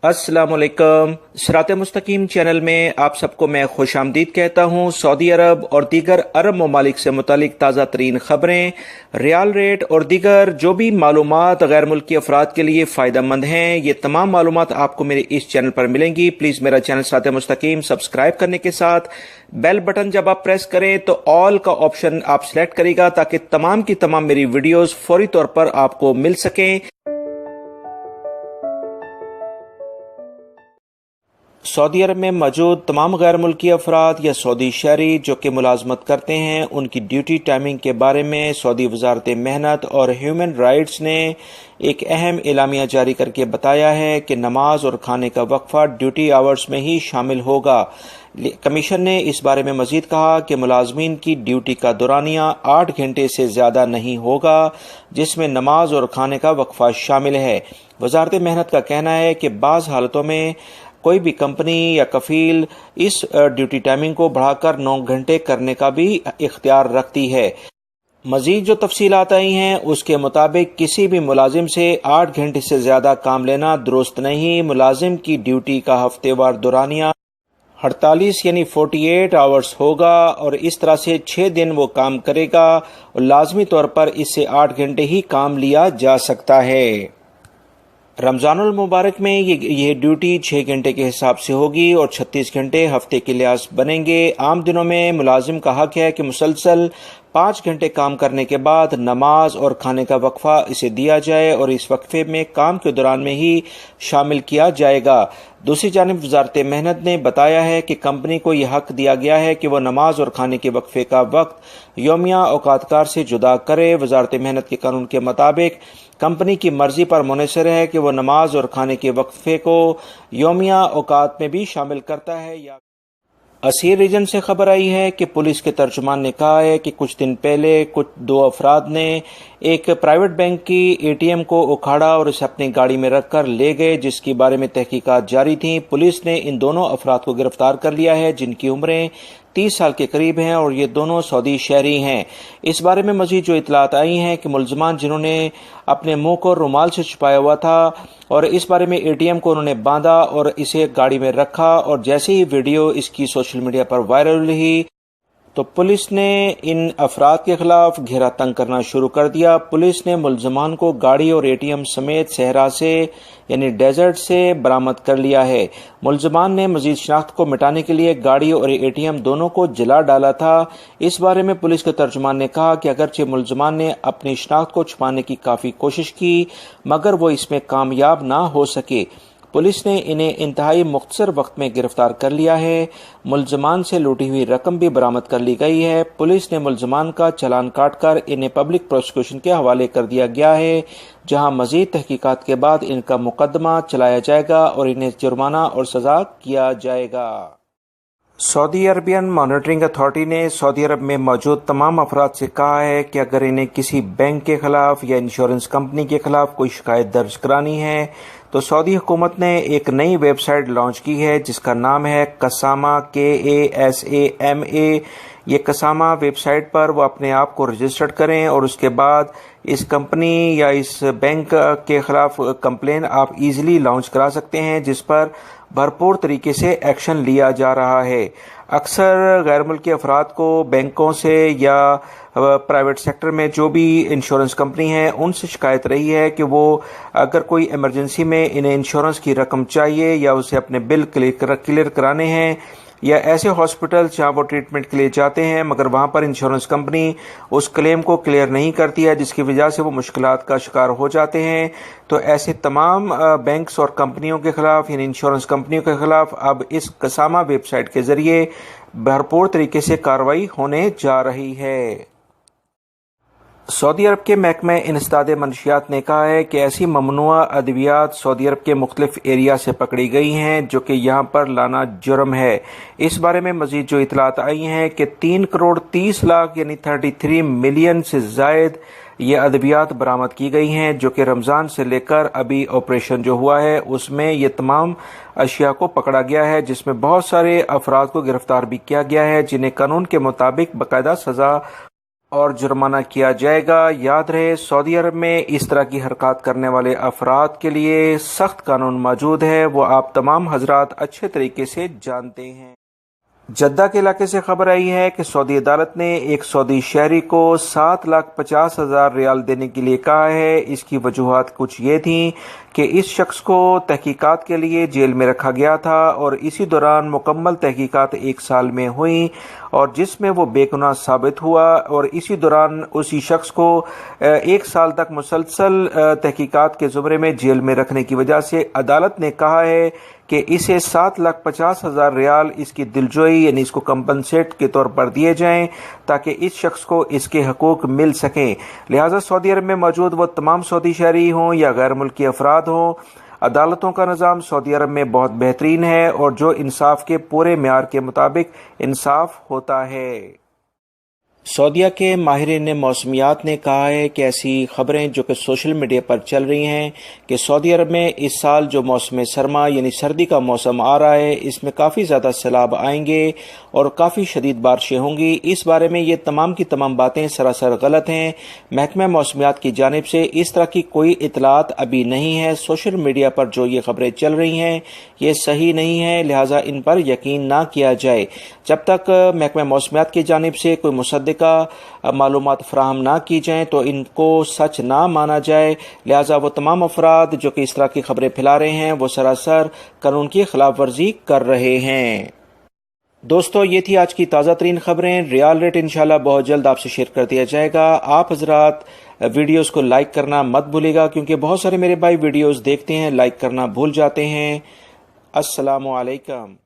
अस्सलाम वालेकुम। सिरात मुस्तकीम चैनल में आप सबको मैं खुश आमदीद कहता हूँ। सऊदी अरब और दीगर अरब ममालिक से मुतालिक ताज़ा तरीन ख़बरें, रियाल रेट और दीगर जो भी मालूमात गैर मुल्की अफराद के लिए फ़ायदा मंद हैं, ये तमाम मालूमात आपको मेरे इस चैनल पर मिलेंगी। प्लीज़ मेरा चैनल सिरात मुस्तकीम सब्सक्राइब करने के साथ बेल बटन जब आप प्रेस करें तो ऑल का ऑप्शन आप सिलेक्ट करेगा ताकि तमाम की तमाम मेरी वीडियोज़ फौरी तौर पर आपको मिल सकें। सऊदी अरब में मौजूद तमाम गैर मुल्की अफराद या सऊदी शहरी जो कि मुलाजमत करते हैं, उनकी ड्यूटी टाइमिंग के बारे में सऊदी वजारत मेहनत और ह्यूमन राइट्स ने एक अहम एलामिया जारी करके बताया है कि नमाज और खाने का वक्फा ड्यूटी आवर्स में ही शामिल होगा। कमीशन ने इस बारे में मजीद कहा कि मुलाजमीन की ड्यूटी का दौरानिया 8 घंटे से ज़्यादा नहीं होगा, जिसमें नमाज और खाने का वक्फा शामिल है। वजारत मेहनत का कहना है कि बाज़ हालतों में कोई भी कंपनी या कफील इस ड्यूटी टाइमिंग को बढ़ाकर 9 घंटे करने का भी इख्तियार रखती है। मजीद जो तफसीलात आई हैं उसके मुताबिक किसी भी मुलाजिम से 8 घंटे से ज़्यादा काम लेना दुरुस्त नहीं। मुलाजिम की ड्यूटी का हफ्तेवार दौरानिया 48 यानी 48 आवर्स होगा और इस तरह से 6 दिन वो काम करेगा और लाजमी तौर पर इससे 8 घंटे ही काम लिया जा सकता है। रमज़ानुल मुबारक में ये ड्यूटी 6 घंटे के हिसाब से होगी और 36 घंटे हफ्ते के लिहाज बनेंगे। आम दिनों में मुलाजिम का हक है कि मुसलसल 5 घंटे काम करने के बाद नमाज और खाने का वक्फा इसे दिया जाए और इस वक्फे में काम के दौरान में ही शामिल किया जाएगा। दूसरी जानिब वजारत मेहनत ने बताया है कि कंपनी को यह हक दिया गया है कि वह नमाज और खाने के वक्फे का वक्त यौमिया औकातकार से जुदा करे। वजारत मेहनत के कानून के मुताबिक कंपनी की मर्जी पर मुनहसर है कि वह नमाज और खाने के वक्फे को यौमिया औकात में भी शामिल करता है या। असीर रीजन से खबर आई है कि पुलिस के तर्जुमान ने कहा है कि कुछ दिन पहले दो अफराद ने एक प्राइवेट बैंक की एटीएम को उखाड़ा और इसे अपनी गाड़ी में रखकर ले गए, जिसके बारे में तहकीकात जारी थी। पुलिस ने इन दोनों अफराद को गिरफ्तार कर लिया है जिनकी उम्रें 30 साल के करीब हैं और ये दोनों सऊदी शहरी हैं। इस बारे में मजीद जो इतलात आई हैं कि मुलजमान जिन्होंने अपने मुंह को रुमाल से छुपाया हुआ था और इस बारे में एटीएम को उन्होंने बांधा और इसे गाड़ी में रखा और जैसे ही वीडियो इसकी सोशल मीडिया पर वायरल हुई तो पुलिस ने इन अफराद के खिलाफ घेरा तंग करना शुरू कर दिया। पुलिस ने मुलजमान को गाड़ी और एटीएम समेत सहरा से यानी डेजर्ट से बरामद कर लिया है। मुलजमान ने मजीद शनाख्त को मिटाने के लिए गाड़ी और एटीएम दोनों को जला डाला था। इस बारे में पुलिस के तर्जुमान ने कहा कि अगरचे मुलजमान ने अपनी शनाख्त को छुपाने की काफ़ी कोशिश की मगर वो इसमें कामयाब ना हो सके। पुलिस ने इन्हें इंतहाई मुख्तसर वक्त में गिरफ्तार कर लिया है। मुलजमान से लूटी हुई रकम भी बरामद कर ली गई है। पुलिस ने मुलजमान का चालान काटकर इन्हें पब्लिक प्रोसिक्यूशन के हवाले कर दिया गया है, जहां मजीद तहकीकात के बाद इनका मुकदमा चलाया जाएगा और इन्हें जुर्माना और सजा किया जाएगा। सऊदी अरबियन मॉनिटरिंग अथॉरिटी ने सऊदी अरब में मौजूद तमाम अफराद से कहा है कि अगर इन्हें किसी बैंक के खिलाफ या इंश्योरेंस कंपनी के खिलाफ कोई शिकायत दर्ज करानी है तो सऊदी हुकूमत ने एक नई वेबसाइट लॉन्च की है जिसका नाम है कसामा KASAMA। ये कसामा वेबसाइट पर वो अपने आप को रजिस्टर्ड करें और उसके बाद इस कंपनी या इस बैंक के खिलाफ कंप्लेन आप इजीली लॉन्च करा सकते हैं, जिस पर भरपूर तरीके से एक्शन लिया जा रहा है। अक्सर गैर मुल्की अफराद को बैंकों से या प्राइवेट सेक्टर में जो भी इंश्योरेंस कंपनी है उनसे शिकायत रही है कि वो अगर कोई इमरजेंसी में इन्हें इंश्योरेंस की रकम चाहिए या उसे अपने बिल क्लियर कराने हैं या ऐसे हॉस्पिटल जहाँ वो ट्रीटमेंट के लिए जाते हैं मगर वहाँ पर इंश्योरेंस कंपनी उस क्लेम को क्लियर नहीं करती है, जिसकी वजह से वो मुश्किलात का शिकार हो जाते हैं। तो ऐसे तमाम बैंक्स और कंपनियों के खिलाफ यानी इंश्योरेंस कंपनियों के खिलाफ अब इस कसामा वेबसाइट के जरिए भरपूर तरीके से कार्रवाई होने जा रही है। सऊदी अरब के महकमे इंसदाद मनशियात ने कहा है कि ऐसी ममनुआ अद्वियात सऊदी अरब के मुख्तलिफ एरिया से पकड़ी गई हैं जो कि यहाँ पर लाना जुर्म है। इस बारे में मजीद जो इतलात आई हैं कि 3 करोड़ 30 लाख यानी 33 मिलियन से जायद ये अद्वियात बरामद की गई हैं जो कि रमज़ान से लेकर अभी ऑपरेशन जो हुआ है उसमें ये तमाम अशिया को पकड़ा गया है, जिसमें बहुत सारे अफराद को गिरफ्तार भी किया गया है जिन्हें कानून के मुताबिक बाकायदा सज़ा और जुर्माना किया जाएगा। याद रहे, सऊदी अरब में इस तरह की हरकत करने वाले अफराद के लिए सख्त कानून मौजूद है, वो आप तमाम हजरात अच्छे तरीके से जानते हैं। जद्दा के इलाके से खबर आई है कि सऊदी अदालत ने एक सऊदी शहरी को 7,50,000 रियाल देने के लिए कहा है। इसकी वजूहात कुछ ये थी कि इस शख्स को तहकीकात के लिए जेल में रखा गया था और इसी दौरान मुकम्मल तहकीकात 1 साल में हुई और जिसमें वो बेगुनाह साबित हुआ और इसी दौरान उसी शख्स को 1 साल तक मुसलसल तहकीकात के ज़ुमरे में जेल में रखने की वजह से अदालत ने कहा है कि इसे 7,50,000 रियाल इसकी दिलजोई यानी इसको कंपनसेट के तौर पर दिए जाएं ताकि इस शख्स को इसके हकूक मिल सकें। लिहाजा सऊदी अरब में मौजूद वो तमाम सऊदी शहरी हों या गैर मुल्की अफराद हों, अदालतों का निज़ाम सऊदी अरब में बहुत बेहतरीन है और जो इंसाफ के पूरे मेयार के मुताबिक इंसाफ होता है। सऊदीया के माहिरीन मौसमियात ने कहा है कि ऐसी खबरें जो कि सोशल मीडिया पर चल रही हैं कि सऊदी अरब में इस साल जो मौसम सरमा यानी सर्दी का मौसम आ रहा है, इसमें काफ़ी ज़्यादा सैलाब आएंगे और काफ़ी शदीद बारिशें होंगी। इस बारे में ये तमाम की तमाम बातें सरासर गलत हैं। महकमा मौसमियात की जानिब से इस तरह की कोई इतलात अभी नहीं है। सोशल मीडिया पर जो ये खबरें चल रही हैं ये सही नहीं है, लिहाजा इन पर यकीन ना किया जाए। जब तक महकमा मौसमियात की जानिब से कोई मुसद्दिका मालूमात फराहम ना की जाएं तो इनको सच ना माना जाए। लिहाजा वो तमाम अफराद जो कि इस तरह की खबरें फैला रहे हैं वो सरासर कानून की खिलाफ वर्जी कर रहे हैं। दोस्तों, ये थी आज की ताज़ा तरीन खबरें। रियाल रेट इंशाल्लाह बहुत जल्द आपसे शेयर कर दिया जाएगा। आप हजरात वीडियोस को लाइक करना मत भूलिएगा क्योंकि बहुत सारे मेरे भाई वीडियोस देखते हैं, लाइक करना भूल जाते हैं। अस्सलामु अलैकुम।